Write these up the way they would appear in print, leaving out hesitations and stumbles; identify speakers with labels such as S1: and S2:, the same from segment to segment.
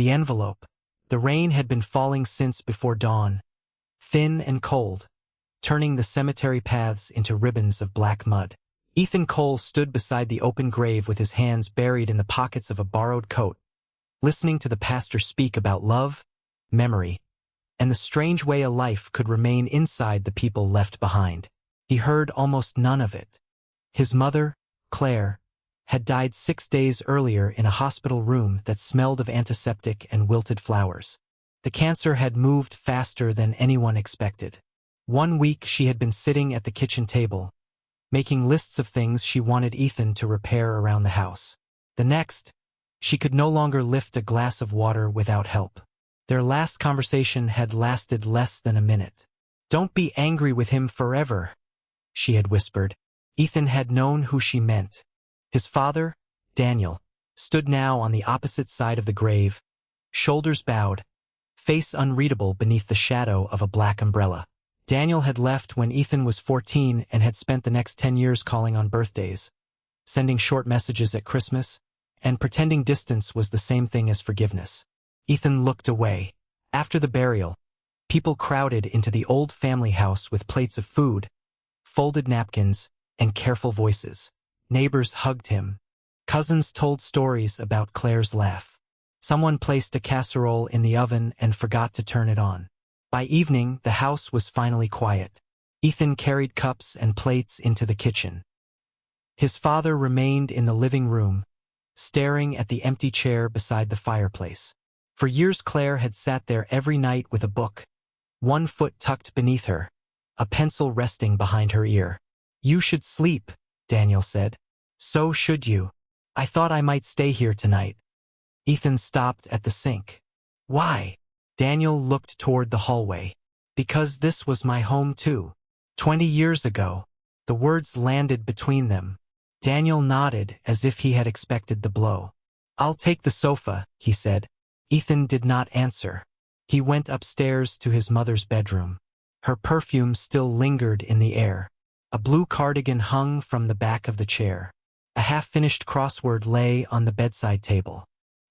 S1: The envelope. The rain had been falling since before dawn, thin and cold, turning the cemetery paths into ribbons of black mud. Ethan Cole stood beside the open grave with his hands buried in the pockets of a borrowed coat, listening to the pastor speak about love, memory, and the strange way a life could remain inside the people left behind. He heard almost none of it. His mother, Claire, had died 6 days earlier in a hospital room that smelled of antiseptic and wilted flowers. The cancer had moved faster than anyone expected. 1 week she had been sitting at the kitchen table, making lists of things she wanted Ethan to repair around the house. The next, she could no longer lift a glass of water without help. Their last conversation had lasted less than a minute. "Don't be angry with him forever," she had whispered. Ethan had known who she meant. His father, Daniel, stood now on the opposite side of the grave, shoulders bowed, face unreadable beneath the shadow of a black umbrella. Daniel had left when Ethan was 14 and had spent the next 10 years calling on birthdays, sending short messages at Christmas, and pretending distance was the same thing as forgiveness. Ethan looked away. After the burial, people crowded into the old family house with plates of food, folded napkins, and careful voices. Neighbors hugged him. Cousins told stories about Claire's laugh. Someone placed a casserole in the oven and forgot to turn it on. By evening, the house was finally quiet. Ethan carried cups and plates into the kitchen. His father remained in the living room, staring at the empty chair beside the fireplace. For years Claire had sat there every night with a book, one foot tucked beneath her, a pencil resting behind her ear. "You should sleep," Daniel said. "So should you. I thought I might stay here tonight." Ethan stopped at the sink. "Why?" Daniel looked toward the hallway. "Because this was my home too. 20 years ago." The words landed between them. Daniel nodded as if he had expected the blow. "I'll take the sofa," he said. Ethan did not answer. He went upstairs to his mother's bedroom. Her perfume still lingered in the air. A blue cardigan hung from the back of the chair. A half-finished crossword lay on the bedside table.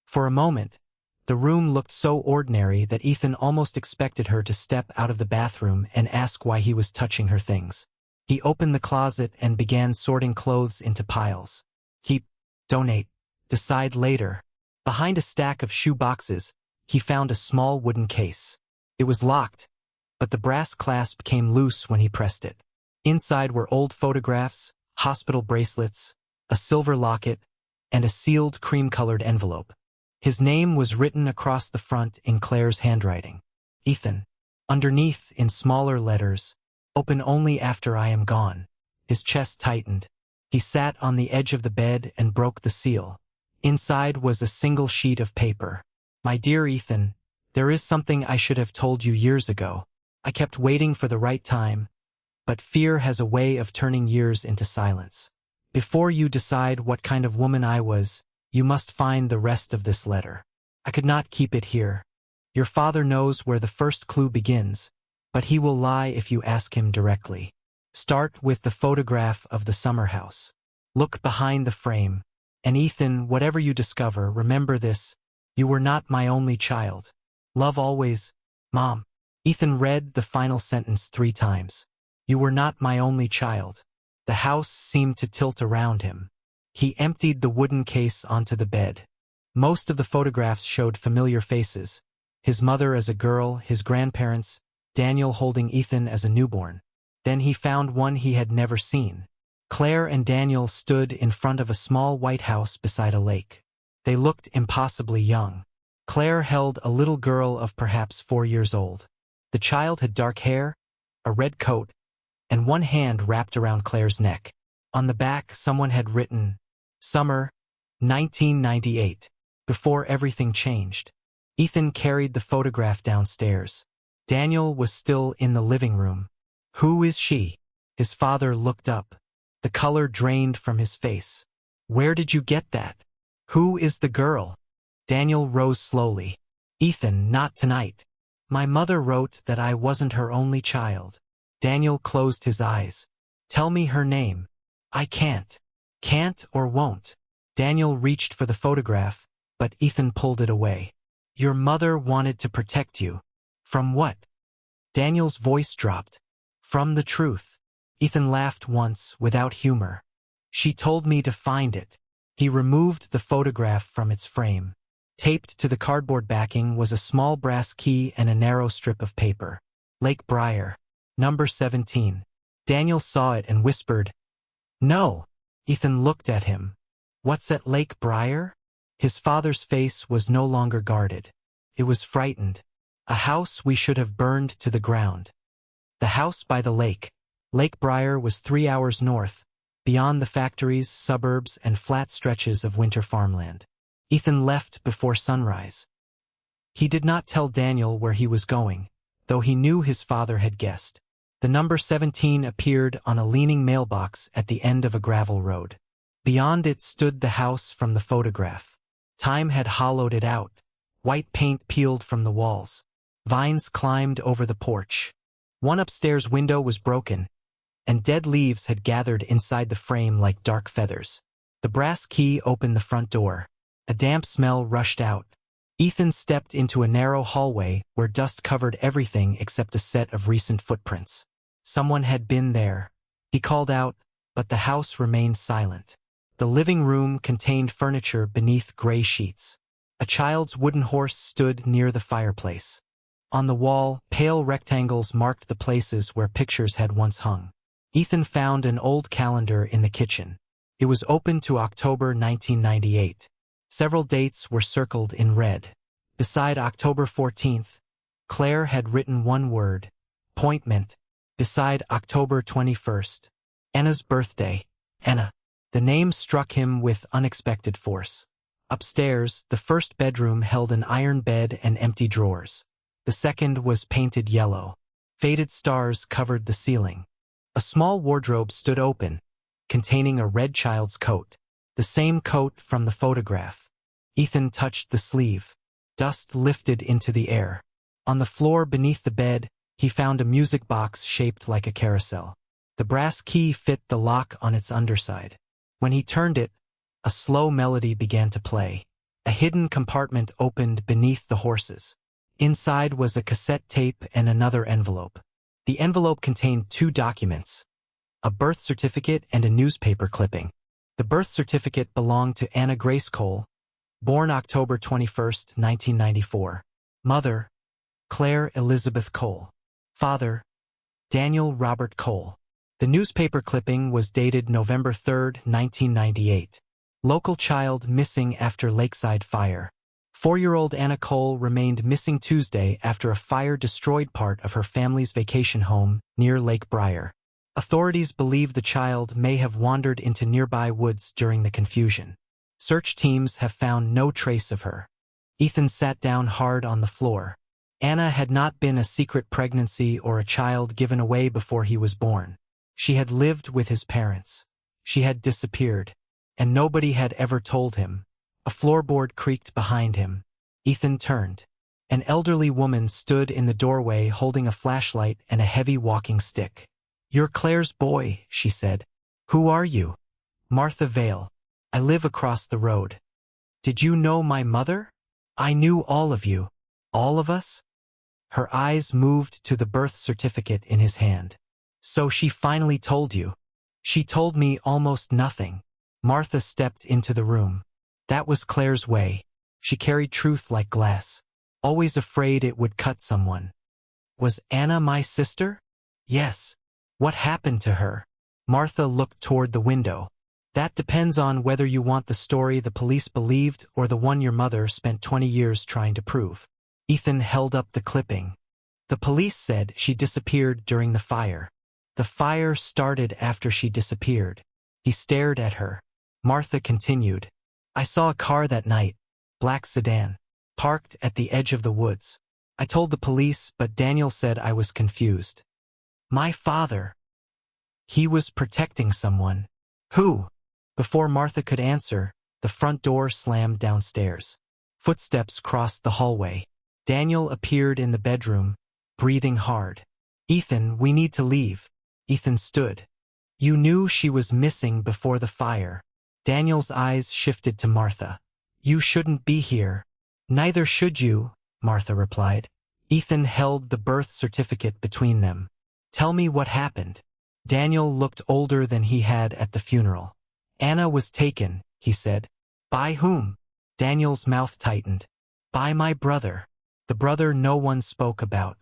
S1: For a moment, the room looked so ordinary that Ethan almost expected her to step out of the bathroom and ask why he was touching her things. He opened the closet and began sorting clothes into piles. Keep, donate, decide later. Behind a stack of shoe boxes, he found a small wooden case. It was locked, but the brass clasp came loose when he pressed it. Inside were old photographs, hospital bracelets, a silver locket, and a sealed cream-colored envelope. His name was written across the front in Claire's handwriting. Ethan. Underneath, in smaller letters, "Open only after I am gone." His chest tightened. He sat on the edge of the bed and broke the seal. Inside was a single sheet of paper. "My dear Ethan, there is something I should have told you years ago. I kept waiting for the right time, but fear has a way of turning years into silence. Before you decide what kind of woman I was, you must find the rest of this letter. I could not keep it here. Your father knows where the first clue begins, but he will lie if you ask him directly. Start with the photograph of the summer house. Look behind the frame. And Ethan, whatever you discover, remember this: you were not my only child. Love always, Mom." Ethan read the final sentence 3 times. "You were not my only child." The house seemed to tilt around him. He emptied the wooden case onto the bed. Most of the photographs showed familiar faces. His mother as a girl, his grandparents, Daniel holding Ethan as a newborn. Then he found one he had never seen. Claire and Daniel stood in front of a small white house beside a lake. They looked impossibly young. Claire held a little girl of perhaps 4 years old. The child had dark hair, a red coat, and one hand wrapped around Claire's neck. On the back, someone had written, "Summer, 1998, before everything changed." Ethan carried the photograph downstairs. Daniel was still in the living room. "Who is she?" His father looked up. The color drained from his face. "Where did you get that? Who is the girl?" Daniel rose slowly. "Ethan, not tonight. My mother wrote that I wasn't her only child." Daniel closed his eyes. "Tell me her name." "I can't." "Can't or won't?" Daniel reached for the photograph, but Ethan pulled it away. Your mother wanted to protect you. From what? Daniel's voice dropped. From the truth. Ethan laughed once, without humor. She told me to find it. He removed the photograph from its frame. Taped to the cardboard backing was a small brass key and a narrow strip of paper. Lake Briar. Number 17. Daniel saw it and whispered, "No." Ethan looked at him. "What's at Lake Briar?" His father's face was no longer guarded. It was frightened. "A house we should have burned to the ground." The house by the lake. Lake Briar was 3 hours north, beyond the factories, suburbs, and flat stretches of winter farmland. Ethan left before sunrise. He did not tell Daniel where he was going, though he knew his father had guessed. The number 17 appeared on a leaning mailbox at the end of a gravel road. Beyond it stood the house from the photograph. Time had hollowed it out. White paint peeled from the walls. Vines climbed over the porch. One upstairs window was broken, and dead leaves had gathered inside the frame like dark feathers. The brass key opened the front door. A damp smell rushed out. Ethan stepped into a narrow hallway where dust covered everything except a set of recent footprints. Someone had been there. He called out, but the house remained silent. The living room contained furniture beneath gray sheets. A child's wooden horse stood near the fireplace. On the wall, pale rectangles marked the places where pictures had once hung. Ethan found an old calendar in the kitchen. It was open to October 1998. Several dates were circled in red. Beside October 14th, Claire had written one word, appointment. Beside October 21st, Anna's birthday, Anna. The name struck him with unexpected force. Upstairs, the first bedroom held an iron bed and empty drawers. The second was painted yellow. Faded stars covered the ceiling. A small wardrobe stood open, containing a red child's coat. The same coat from the photograph. Ethan touched the sleeve. Dust lifted into the air. On the floor beneath the bed, he found a music box shaped like a carousel. The brass key fit the lock on its underside. When he turned it, a slow melody began to play. A hidden compartment opened beneath the horses. Inside was a cassette tape and another envelope. The envelope contained 2 documents, a birth certificate and a newspaper clipping. The birth certificate belonged to Anna Grace Cole, born October 21, 1994. Mother, Claire Elizabeth Cole. Father, Daniel Robert Cole. The newspaper clipping was dated November 3, 1998. Local child missing after lakeside fire. 4-year-old Anna Cole remained missing Tuesday after a fire destroyed part of her family's vacation home near Lake Briar. Authorities believe the child may have wandered into nearby woods during the confusion. Search teams have found no trace of her. Ethan sat down hard on the floor. Anna had not been a secret pregnancy or a child given away before he was born. She had lived with his parents. She had disappeared, and nobody had ever told him. A floorboard creaked behind him. Ethan turned. An elderly woman stood in the doorway holding a flashlight and a heavy walking stick. "You're Claire's boy," she said. "Who are you?" "Martha Vale. I live across the road." "Did you know my mother?" "I knew all of you." "All of us?" Her eyes moved to the birth certificate in his hand. "So she finally told you." "She told me almost nothing." Martha stepped into the room. That was Claire's way. She carried truth like glass, always afraid it would cut someone. "Was Anna my sister?" "Yes." "What happened to her?" Martha looked toward the window. "That depends on whether you want the story the police believed or the one your mother spent 20 years trying to prove." Ethan held up the clipping. "The police said she disappeared during the fire." "The fire started after she disappeared." He stared at her. Martha continued. "I saw a car that night, black sedan, parked at the edge of the woods. I told the police, but Daniel said I was confused." "My father." "He was protecting someone." "Who?" Before Martha could answer, the front door slammed downstairs. Footsteps crossed the hallway. Daniel appeared in the bedroom, breathing hard. "Ethan, we need to leave." Ethan stood. "You knew she was missing before the fire." Daniel's eyes shifted to Martha. "You shouldn't be here." Neither should you, Martha replied. Ethan held the birth certificate between them. Tell me what happened. Daniel looked older than he had at the funeral. Anna was taken, he said. By whom? Daniel's mouth tightened. By my brother. The brother no one spoke about.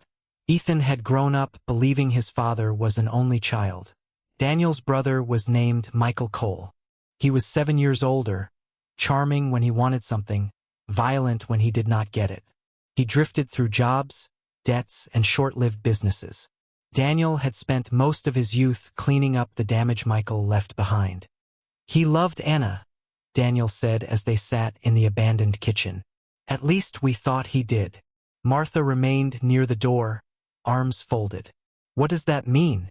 S1: Ethan had grown up believing his father was an only child. Daniel's brother was named Michael Cole. He was 7 years older, charming when he wanted something, violent when he did not get it. He drifted through jobs, debts, and short-lived businesses. Daniel had spent most of his youth cleaning up the damage Michael left behind. He loved Anna, Daniel said as they sat in the abandoned kitchen. At least we thought he did. Martha remained near the door, arms folded. What does that mean?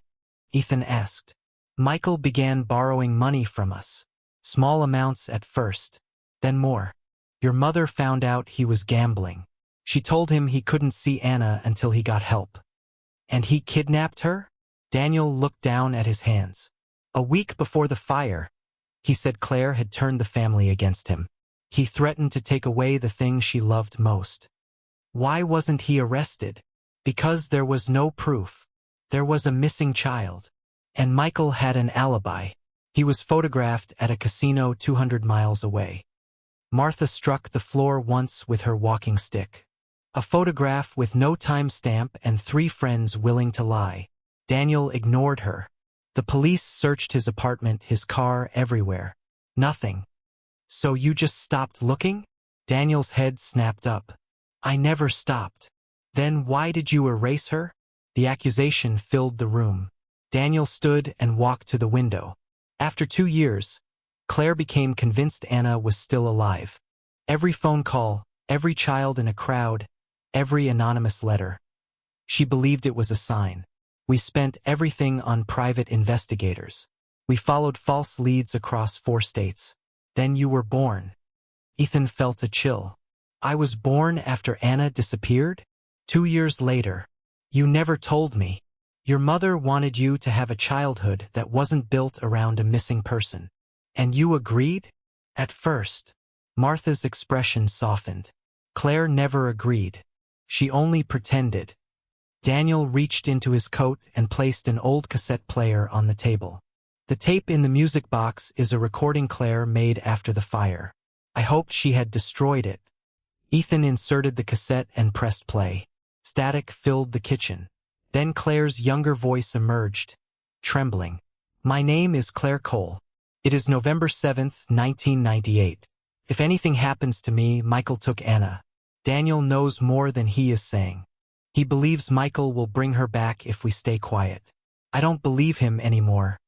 S1: Ethan asked. Michael began borrowing money from us. Small amounts at first, then more. Your mother found out he was gambling. She told him he couldn't see Anna until he got help. And he kidnapped her? Daniel looked down at his hands. A week before the fire, he said Claire had turned the family against him. He threatened to take away the thing she loved most. Why wasn't he arrested? Because there was no proof. There was a missing child. And Michael had an alibi. He was photographed at a casino 200 miles away. Martha struck the floor once with her walking stick. A photograph with no timestamp and 3 friends willing to lie. Daniel ignored her. The police searched his apartment, his car, everywhere. Nothing. So you just stopped looking? Daniel's head snapped up. I never stopped. Then why did you erase her? The accusation filled the room. Daniel stood and walked to the window. After 2 years, Claire became convinced Anna was still alive. Every phone call, every child in a crowd, every anonymous letter. She believed it was a sign. We spent everything on private investigators. We followed false leads across 4 states. Then you were born. Ethan felt a chill. I was born after Anna disappeared? 2 years later. You never told me. Your mother wanted you to have a childhood that wasn't built around a missing person. And you agreed? At first. Martha's expression softened. Claire never agreed. She only pretended. Daniel reached into his coat and placed an old cassette player on the table. The tape in the music box is a recording Claire made after the fire. I hoped she had destroyed it. Ethan inserted the cassette and pressed play. Static filled the kitchen. Then Claire's younger voice emerged, trembling. My name is Claire Cole. It is November 7th, 1998. If anything happens to me, Michael took Anna. Daniel knows more than he is saying. He believes Michael will bring her back if we stay quiet. I don't believe him anymore.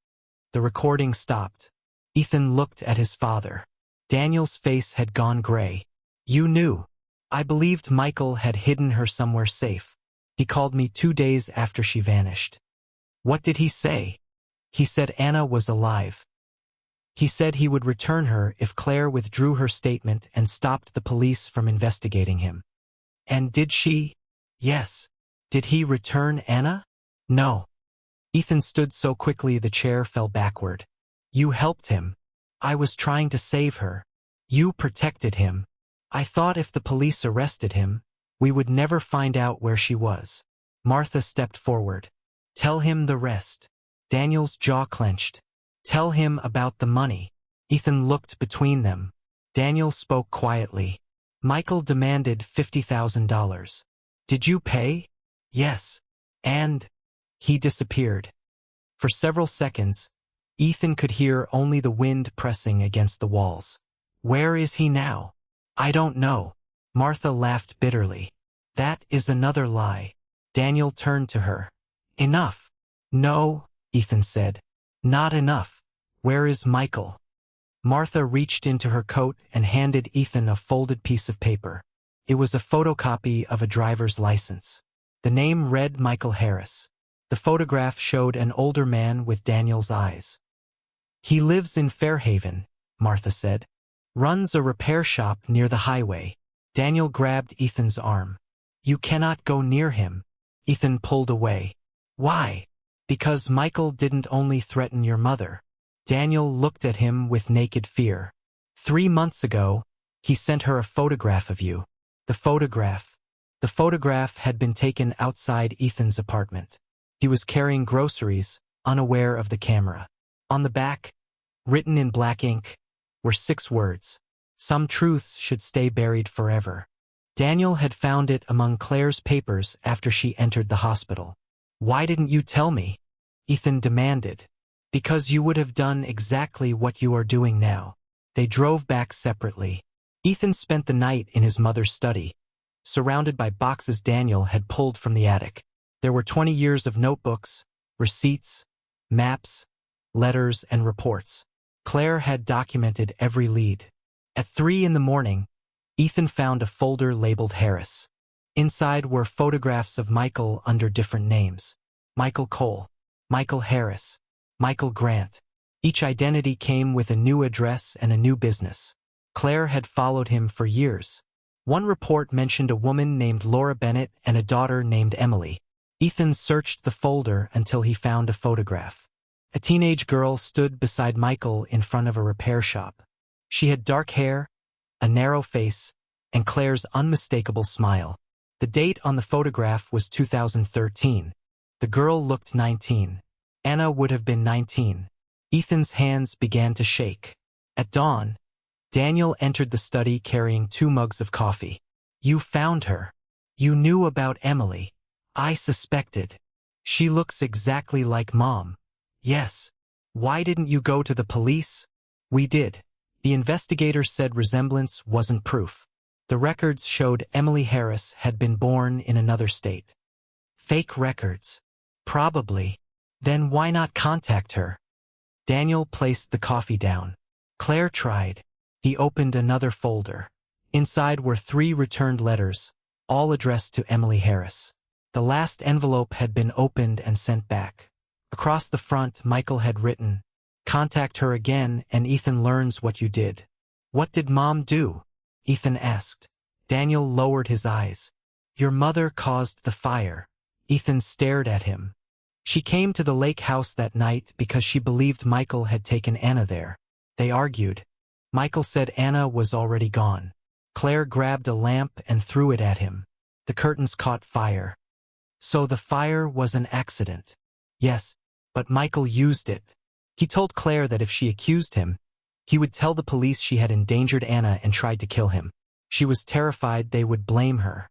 S1: The recording stopped. Ethan looked at his father. Daniel's face had gone gray. You knew. I believed Michael had hidden her somewhere safe. He called me 2 days after she vanished. What did he say? He said Anna was alive. He said he would return her if Claire withdrew her statement and stopped the police from investigating him. And did she? Yes. Did he return Anna? No. Ethan stood so quickly the chair fell backward. You helped him. I was trying to save her. You protected him. I thought if the police arrested him, we would never find out where she was. Martha stepped forward. Tell him the rest. Daniel's jaw clenched. Tell him about the money. Ethan looked between them. Daniel spoke quietly. Michael demanded $50,000. Did you pay? Yes. And he disappeared. For several seconds, Ethan could hear only the wind pressing against the walls. Where is he now? I don't know. Martha laughed bitterly. That is another lie. Daniel turned to her. Enough. No, Ethan said. Not enough. Where is Michael? Martha reached into her coat and handed Ethan a folded piece of paper. It was a photocopy of a driver's license. The name read Michael Harris. The photograph showed an older man with Daniel's eyes. He lives in Fairhaven, Martha said. Runs a repair shop near the highway. Daniel grabbed Ethan's arm. You cannot go near him. Ethan pulled away. Why? Because Michael didn't only threaten your mother. Daniel looked at him with naked fear. 3 months ago, he sent her a photograph of you. The photograph. The photograph had been taken outside Ethan's apartment. He was carrying groceries, unaware of the camera. On the back, written in black ink, were 6 words. Some truths should stay buried forever. Daniel had found it among Claire's papers after she entered the hospital. "Why didn't you tell me?" Ethan demanded. "Because you would have done exactly what you are doing now." They drove back separately. Ethan spent the night in his mother's study, surrounded by boxes Daniel had pulled from the attic. There were 20 years of notebooks, receipts, maps, letters, and reports. Claire had documented every lead. At 3 in the morning, Ethan found a folder labeled Harris. Inside were photographs of Michael under different names. Michael Cole, Michael Harris, Michael Grant. Each identity came with a new address and a new business. Claire had followed him for years. One report mentioned a woman named Laura Bennett and a daughter named Emily. Ethan searched the folder until he found a photograph. A teenage girl stood beside Michael in front of a repair shop. She had dark hair, a narrow face, and Claire's unmistakable smile. The date on the photograph was 2013. The girl looked 19. Anna would have been 19. Ethan's hands began to shake. At dawn, Daniel entered the study carrying 2 mugs of coffee. "You found her. You knew about Emily. I suspected. She looks exactly like Mom." "Yes. Why didn't you go to the police?" "We did. The investigator said resemblance wasn't proof. The records showed Emily Harris had been born in another state." "Fake records." "Probably. Then why not contact her?" Daniel placed the coffee down. Claire tried. He opened another folder. Inside were 3 returned letters, all addressed to Emily Harris. The last envelope had been opened and sent back. Across the front, Michael had written, "Contact her again and Ethan learns what you did." "What did Mom do?" Ethan asked. Daniel lowered his eyes. "Your mother caused the fire." Ethan stared at him. "She came to the lake house that night because she believed Michael had taken Anna there. They argued. Michael said Anna was already gone." Claire grabbed a lamp and threw it at him. The curtains caught fire. "So the fire was an accident." "Yes, but Michael used it." He told Claire that if she accused him, he would tell the police she had endangered Anna and tried to kill him. She was terrified they would blame her.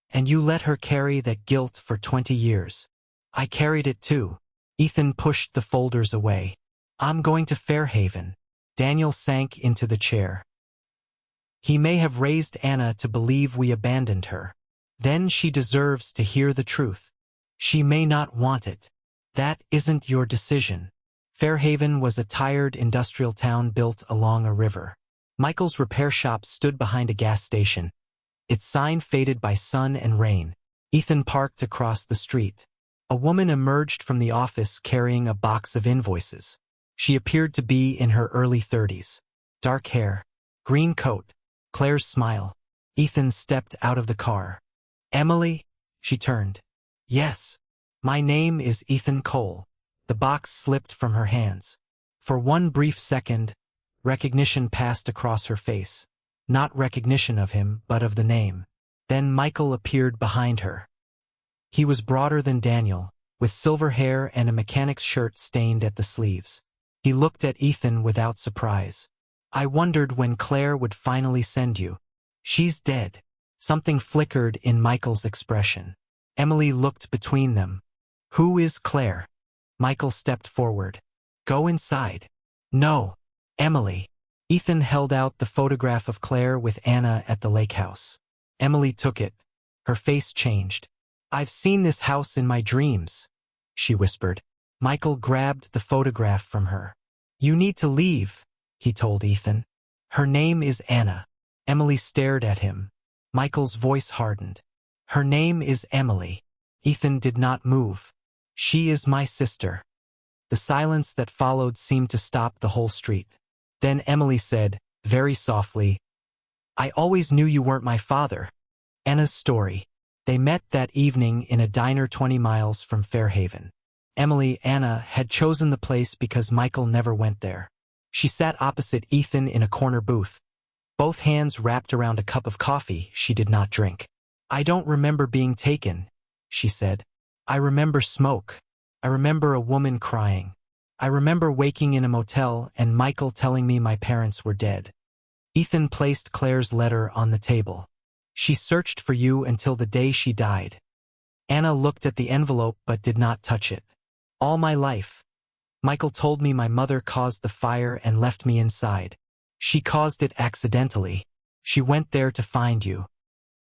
S1: "And you let her carry that guilt for 20 years. "I carried it too." Ethan pushed the folders away. "I'm going to Fairhaven." Daniel sank into the chair. "He may have raised Anna to believe we abandoned her. Then she deserves to hear the truth. She may not want it. That isn't your decision." Fairhaven was a tired industrial town built along a river. Michael's repair shop stood behind a gas station, its sign faded by sun and rain. Ethan parked across the street. A woman emerged from the office carrying a box of invoices. She appeared to be in her early 30s. Dark hair, green coat, Claire's smile. Ethan stepped out of the car. "Emily?" She turned. "Yes. My name is Ethan Cole." The box slipped from her hands. For one brief second, recognition passed across her face. Not recognition of him, but of the name. Then Michael appeared behind her. He was broader than Daniel, with silver hair and a mechanic's shirt stained at the sleeves. He looked at Ethan without surprise. "I wondered when Claire would finally send you." "She's dead." Something flickered in Michael's expression. Emily looked between them. "Who is Claire?" Michael stepped forward. "Go inside." "No, Emily." Ethan held out the photograph of Claire with Anna at the lake house. Emily took it. Her face changed. "I've seen this house in my dreams," she whispered. Michael grabbed the photograph from her. "You need to leave," he told Ethan. "Her name is Anna." Emily stared at him. Michael's voice hardened. "Her name is Emily." Ethan did not move. "She is my sister." The silence that followed seemed to stop the whole street. Then Emily said, very softly, "I always knew you weren't my father." Anna's story. They met that evening in a diner 20 miles from Fairhaven. Anna had chosen the place because Michael never went there. She sat opposite Ethan in a corner booth, both hands wrapped around a cup of coffee she did not drink. "I don't remember being taken," she said. "I remember smoke. I remember a woman crying. I remember waking in a motel and Michael telling me my parents were dead." Ethan placed Claire's letter on the table. "She searched for you until the day she died." Anna looked at the envelope but did not touch it. "All my life. Michael told me my mother caused the fire and left me inside. She caused it accidentally. She went there to find you.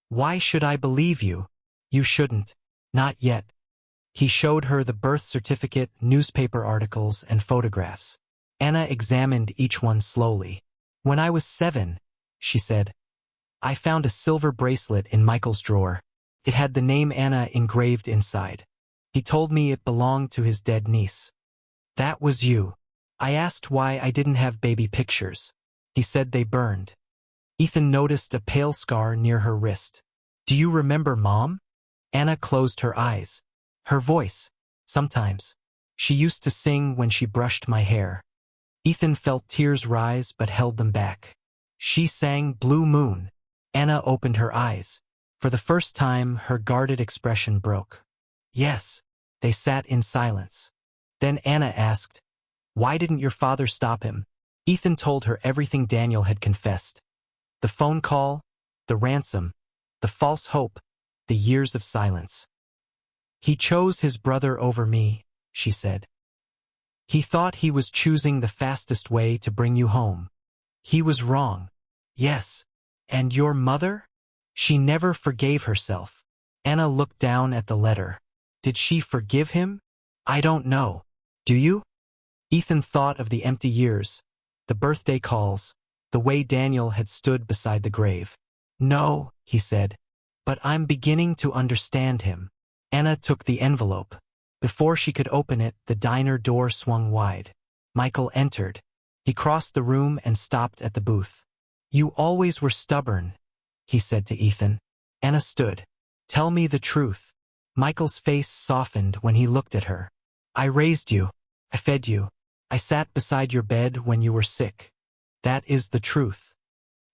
S1: Why should I believe you? You shouldn't. Not yet." He showed her the birth certificate, newspaper articles, and photographs. Anna examined each one slowly. "When I was 7, she said, "I found a silver bracelet in Michael's drawer. It had the name Anna engraved inside. He told me it belonged to his dead niece. That was you. I asked why I didn't have baby pictures. He said they burned." Ethan noticed a pale scar near her wrist. "Do you remember Mom?" Anna closed her eyes. Her voice, "Sometimes. She used to sing when she brushed my hair." Ethan felt tears rise but held them back. "She sang Blue Moon." Anna opened her eyes. For the first time, her guarded expression broke. "Yes." They sat in silence. Then Anna asked, "Why didn't your father stop him?" Ethan told her everything Daniel had confessed. The phone call, the ransom, the false hope, the years of silence. "He chose his brother over me," she said. "He thought he was choosing the fastest way to bring you home. He was wrong." "Yes. And your mother?" "She never forgave herself." Anna looked down at the letter. "Did she forgive him?" "I don't know. Do you?" Ethan thought of the empty years, the birthday calls, the way Daniel had stood beside the grave. "No," he said, "but I'm beginning to understand him." Anna took the envelope. Before she could open it, the diner door swung wide. Michael entered. He crossed the room and stopped at the booth. "You always were stubborn," he said to Ethan. Anna stood. "Tell me the truth." Michael's face softened when he looked at her. "I raised you. I fed you. I sat beside your bed when you were sick. That is the truth."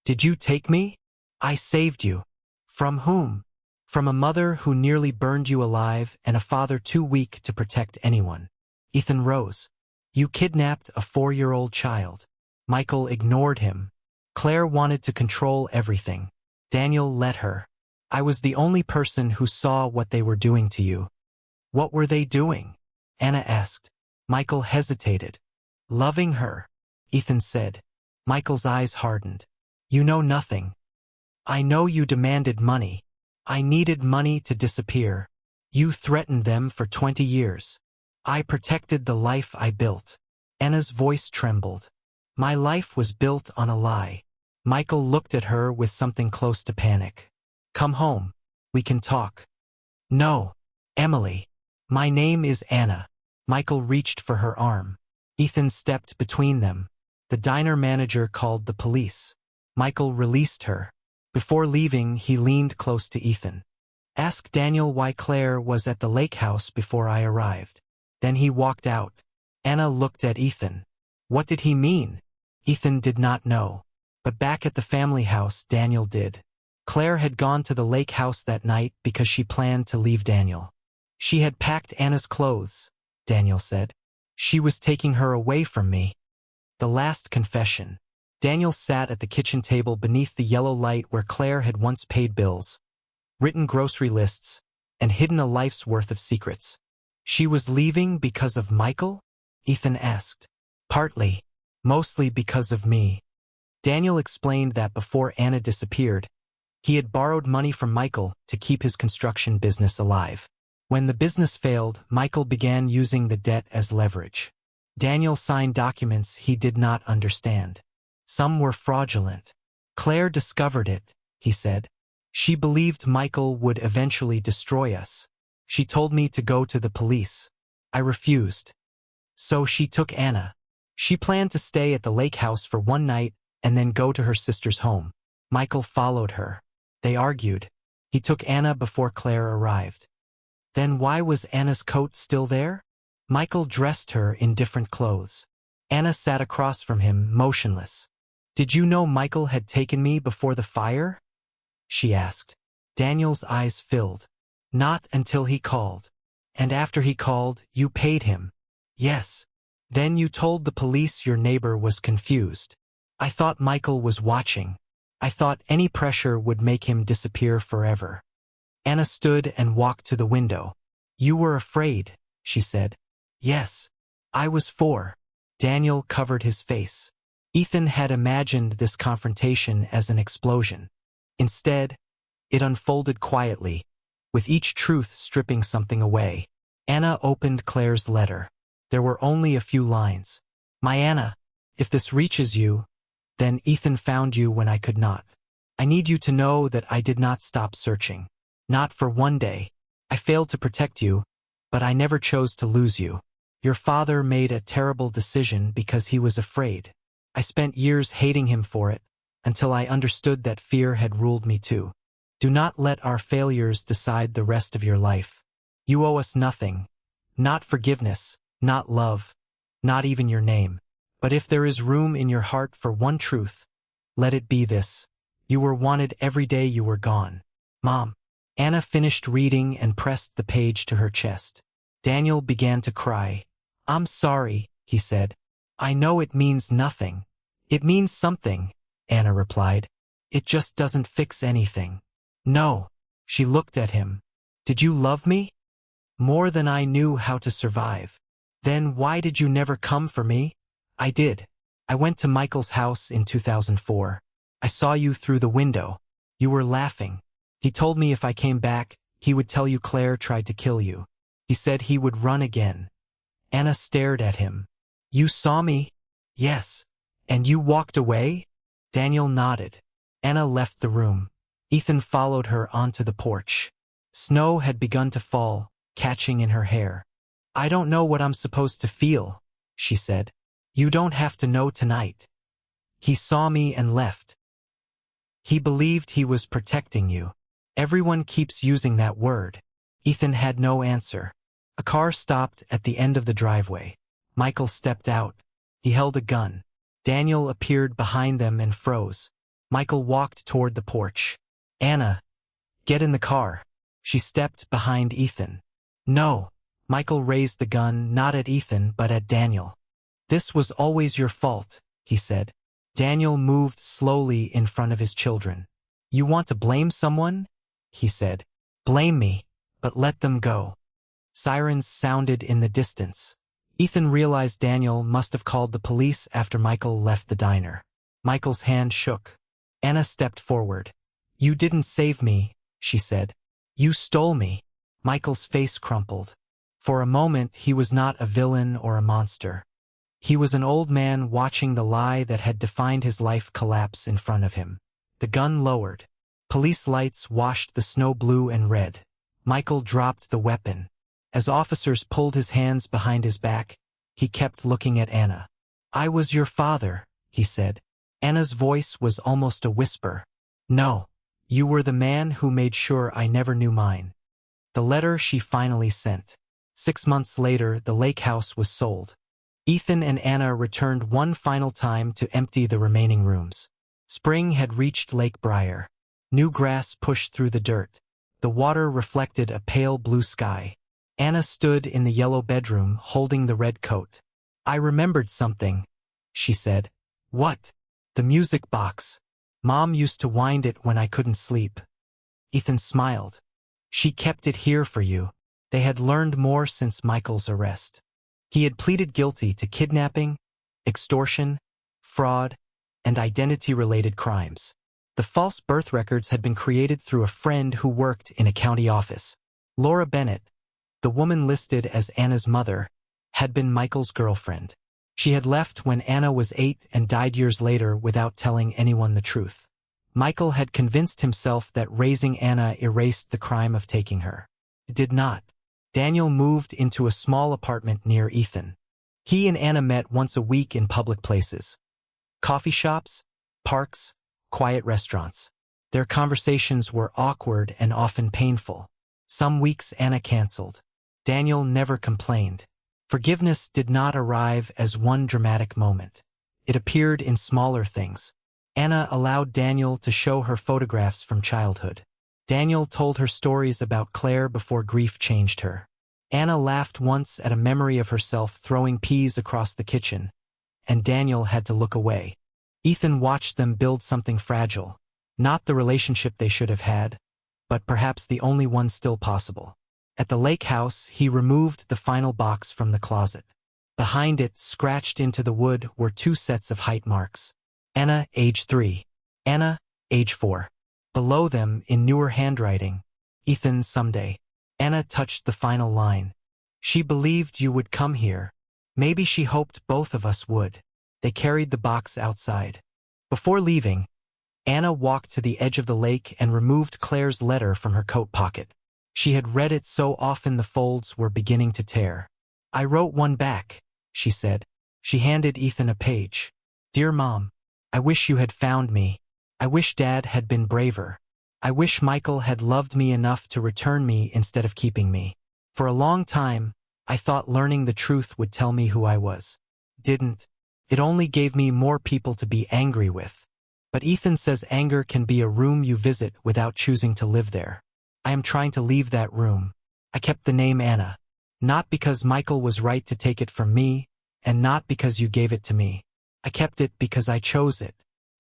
S1: "Did you take me?" "I saved you." "From whom?" "From a mother who nearly burned you alive and a father too weak to protect anyone." Ethan rose. "You kidnapped a 4-year-old child." Michael ignored him. "Claire wanted to control everything. Daniel let her. I was the only person who saw what they were doing to you." "What were they doing?" Anna asked. Michael hesitated. "Loving her," Ethan said. Michael's eyes hardened. "You know nothing." "I know you demanded money. I needed money to disappear. You threatened them for 20 years. I protected the life I built." Anna's voice trembled. "My life was built on a lie." Michael looked at her with something close to panic. "Come home. We can talk." "No, Emily. My name is Anna." Michael reached for her arm. Ethan stepped between them. The diner manager called the police. Michael released her. Before leaving, he leaned close to Ethan. "Ask Daniel why Claire was at the lake house before I arrived." Then he walked out. Anna looked at Ethan. What did he mean? Ethan did not know. But back at the family house, Daniel did. Claire had gone to the lake house that night because she planned to leave Daniel. "She had packed Anna's clothes," Daniel said. "She was taking her away from me." The last confession. Daniel sat at the kitchen table beneath the yellow light where Claire had once paid bills, written grocery lists, and hidden a life's worth of secrets. "She was leaving because of Michael?" Ethan asked. "Partly. Mostly because of me." Daniel explained that before Anna disappeared, he had borrowed money from Michael to keep his construction business alive. When the business failed, Michael began using the debt as leverage. Daniel signed documents he did not understand. Some were fraudulent. "Claire discovered it," he said. "She believed Michael would eventually destroy us. She told me to go to the police. I refused. So she took Anna. She planned to stay at the lake house for one night and then go to her sister's home. Michael followed her. They argued. He took Anna before Claire arrived. Then why was Anna's coat still there? Michael dressed her in different clothes. Anna sat across from him, motionless. Did you know Michael had taken me before the fire? She asked. Daniel's eyes filled. Not until he called. And after he called, you paid him. Yes. Then you told the police your neighbor was confused. I thought Michael was watching. I thought any pressure would make him disappear forever. Anna stood and walked to the window. You were afraid, she said. Yes. I was 4. Daniel covered his face. Ethan had imagined this confrontation as an explosion. Instead, it unfolded quietly, with each truth stripping something away. Anna opened Claire's letter. There were only a few lines. My Anna, if this reaches you, then Ethan found you when I could not. I need you to know that I did not stop searching. Not for one day. I failed to protect you, but I never chose to lose you. Your father made a terrible decision because he was afraid. I spent years hating him for it, until I understood that fear had ruled me too. Do not let our failures decide the rest of your life. You owe us nothing. Not forgiveness, not love, not even your name. But if there is room in your heart for one truth, let it be this. You were wanted every day you were gone. Mom. Anna finished reading and pressed the page to her chest. Daniel began to cry. I'm sorry, he said. I know it means nothing. It means something, Anna replied. It just doesn't fix anything. No. She looked at him. Did you love me? More than I knew how to survive. Then why did you never come for me? I did. I went to Michael's house in 2004. I saw you through the window. You were laughing. He told me if I came back, he would tell you Claire tried to kill you. He said he would run again. Anna stared at him. You saw me? Yes. And you walked away? Daniel nodded. Anna left the room. Ethan followed her onto the porch. Snow had begun to fall, catching in her hair. I don't know what I'm supposed to feel, she said. You don't have to know tonight. He saw me and left. He believed he was protecting you. Everyone keeps using that word. Ethan had no answer. A car stopped at the end of the driveway. Michael stepped out. He held a gun. Daniel appeared behind them and froze. Michael walked toward the porch. Anna, get in the car. She stepped behind Ethan. No. Michael raised the gun not at Ethan but at Daniel. This was always your fault, he said. Daniel moved slowly in front of his children. You want to blame someone? He said. Blame me, but let them go. Sirens sounded in the distance. Ethan realized Daniel must have called the police after Michael left the diner. Michael's hand shook. Anna stepped forward. You didn't save me, she said. You stole me. Michael's face crumpled. For a moment, he was not a villain or a monster. He was an old man watching the lie that had defined his life collapse in front of him. The gun lowered. Police lights washed the snow blue and red. Michael dropped the weapon. As officers pulled his hands behind his back, he kept looking at Anna. I was your father, he said. Anna's voice was almost a whisper. No, you were the man who made sure I never knew mine. The letter she finally sent. 6 months later, the lake house was sold. Ethan and Anna returned one final time to empty the remaining rooms. Spring had reached Lake Briar. New grass pushed through the dirt. The water reflected a pale blue sky. Anna stood in the yellow bedroom holding the red coat. I remembered something, she said. What? The music box. Mom used to wind it when I couldn't sleep. Ethan smiled. She kept it here for you. They had learned more since Michael's arrest. He had pleaded guilty to kidnapping, extortion, fraud, and identity-related crimes. The false birth records had been created through a friend who worked in a county office. Laura Bennett, the woman listed as Anna's mother, had been Michael's girlfriend. She had left when Anna was 8 and died years later without telling anyone the truth. Michael had convinced himself that raising Anna erased the crime of taking her. It did not. Daniel moved into a small apartment near Ethan. He and Anna met once a week in public places. Coffee shops, parks, quiet restaurants. Their conversations were awkward and often painful. Some weeks Anna canceled. Daniel never complained. Forgiveness did not arrive as one dramatic moment. It appeared in smaller things. Anna allowed Daniel to show her photographs from childhood. Daniel told her stories about Claire before grief changed her. Anna laughed once at a memory of herself throwing peas across the kitchen, and Daniel had to look away. Ethan watched them build something fragile, not the relationship they should have had, but perhaps the only one still possible. At the lake house, he removed the final box from the closet. Behind it, scratched into the wood, were 2 sets of height marks. Anna, age 3. Anna, age 4. Below them, in newer handwriting, Ethan, someday. Anna touched the final line. She believed you would come here. Maybe she hoped both of us would. They carried the box outside. Before leaving, Anna walked to the edge of the lake and removed Claire's letter from her coat pocket. She had read it so often the folds were beginning to tear. I wrote one back, she said. She handed Ethan a page. Dear Mom, I wish you had found me. I wish Dad had been braver. I wish Michael had loved me enough to return me instead of keeping me. For a long time, I thought learning the truth would tell me who I was. Didn't. It only gave me more people to be angry with. But Ethan says anger can be a room you visit without choosing to live there. I am trying to leave that room. I kept the name Anna. Not because Michael was right to take it from me, and not because you gave it to me. I kept it because I chose it.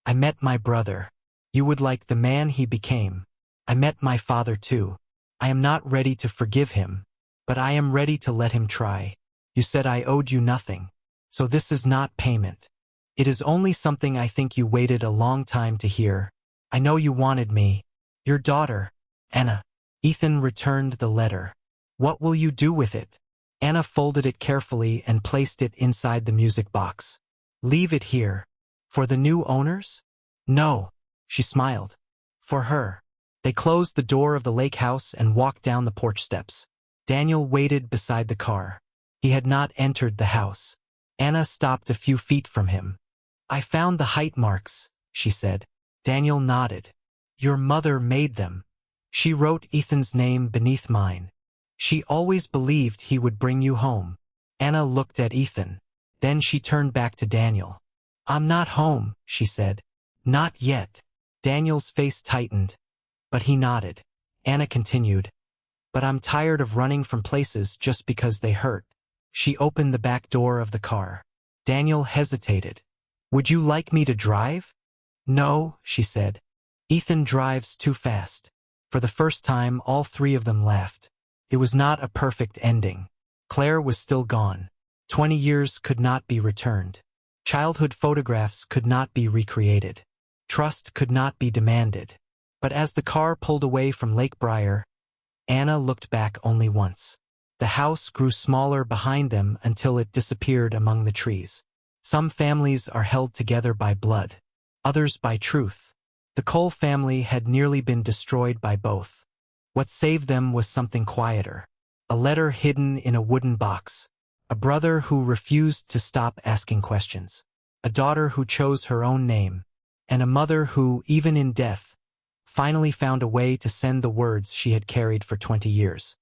S1: I met my brother. You would like the man he became. I met my father too. I am not ready to forgive him, but I am ready to let him try. You said I owed you nothing. So this is not payment. It is only something I think you waited a long time to hear. I know you wanted me. Your daughter, Anna. Ethan returned the letter. What will you do with it? Anna folded it carefully and placed it inside the music box. Leave it here. For the new owners? No, she smiled. For her. They closed the door of the lake house and walked down the porch steps. Daniel waited beside the car. He had not entered the house. Anna stopped a few feet from him. I found the height marks, she said. Daniel nodded. Your mother made them. She wrote Ethan's name beneath mine. She always believed he would bring you home. Anna looked at Ethan. Then she turned back to Daniel. I'm not home, she said. Not yet. Daniel's face tightened, but he nodded. Anna continued. But I'm tired of running from places just because they hurt. She opened the back door of the car. Daniel hesitated. Would you like me to drive? No, she said. Ethan drives too fast. For the first time, all 3 of them laughed. It was not a perfect ending. Claire was still gone. 20 years could not be returned. Childhood photographs could not be recreated. Trust could not be demanded. But as the car pulled away from Lake Briar, Anna looked back only once. The house grew smaller behind them until it disappeared among the trees. Some families are held together by blood, others by truth. The Cole family had nearly been destroyed by both. What saved them was something quieter. A letter hidden in a wooden box. A brother who refused to stop asking questions. A daughter who chose her own name. And a mother who, even in death, finally found a way to send the words she had carried for 20 years.